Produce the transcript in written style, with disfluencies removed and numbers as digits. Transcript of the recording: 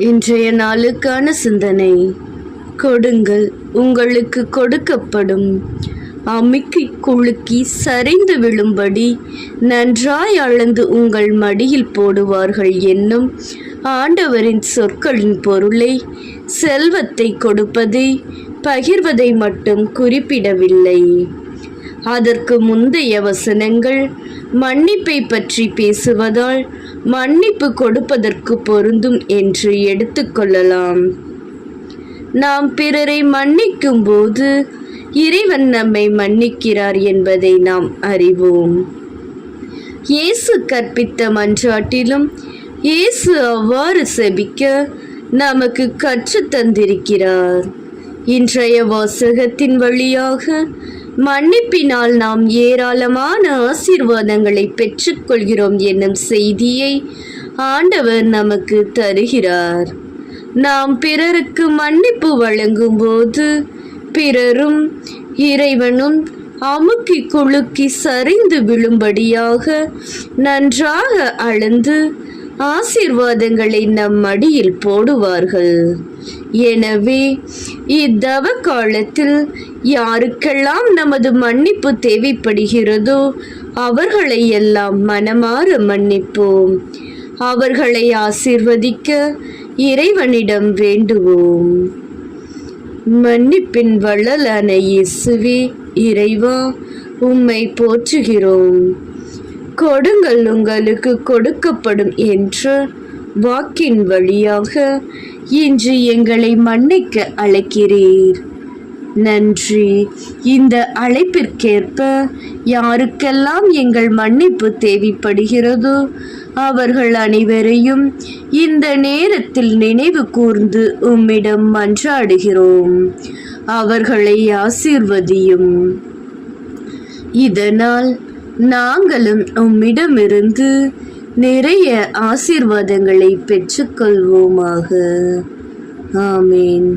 இன்றைய நாளுக்கான சிந்தனை. கொடுங்கள், உங்களுக்கு கொடுக்கப்படும். அமுக்கி குலுக்கி சரிந்து விழும்படி நன்றாய் அளந்து உங்கள் மடியில் போடுவார்கள் என்னும் ஆண்டவரின் சொற்களின் பொருளை செல்வத்தை கொடுப்பதை, பகிர்வதை மட்டும் குறிப்பிடவில்லை. அதற்கு முந்தைய வசனங்கள் மன்னிப்பை பற்றி பேசுவதால் மன்னிப்பு கொடுப்பதற்கு பொருந்தும் என்று எடுத்துக்கொள்ளலாம். நாம் பிறரை மன்னிக்கும் போது இறைவன் நம்மை மன்னிக்கிறார் என்பதை நாம் அறிவோம். இயேசு கற்பித்த மன்றாட்டிலும் இயேசு அவ்வாறு செபிக்க நமக்கு கற்றுத் தந்திருக்கிறார். இன்றைய வாசகத்தின் வழியாக மன்னிப்பினால் நாம் ஏராளமான ஆசீர்வாதங்களை பெற்றுக்கொள்கிறோம் என்னும் செய்தியை ஆண்டவர் நமக்கு தருகிறார். நாம் பிறருக்கு மன்னிப்பு வழங்கும் போது பிறரும் இறைவனும் அமுக்கி குலுக்கி சரிந்து விழும்படியாக நன்றாக அளந்து ஆசீர்வாதங்களை நம் மடியில் போடுவார்கள். எனவே இத்தவ காலத்தில் யாருக்கெல்லாம் நமது மன்னிப்பு தேவைப்படுகிறதோ அவர்களை எல்லாம் மனமாற மன்னிப்போம். அவர்களை ஆசீர்வதிக்க இறைவனிடம் வேண்டுவோம். மன்னிப்பின் வள்ளலான இயேசுவே, இறைவா, உம்மை போற்றுகிறோம். கொடுங்கள், உங்களுக்கு கொடுக்கப்படும் என்ற வாக்கின் வழியாக இன்று எங்களை மன்னிக்க அழைக்கிறீர். நன்றி. இந்த அழைப்பிற்கேற்ப யாருக்கெல்லாம் எங்கள் மன்னிப்பு தேவைப்படுகிறதோ அவர்கள் அனைவரையும் இந்த நேரத்தில் நினைவு கூர்ந்து உம்மிடம் மன்றாடுகிறோம். அவர்களை ஆசீர்வதியும். இதனால் நாங்களும் உம்மிடமிருந்து நிறைய ஆசீர்வாதங்களை பெற்றுக்கொள்வோமாக. ஆமேன்.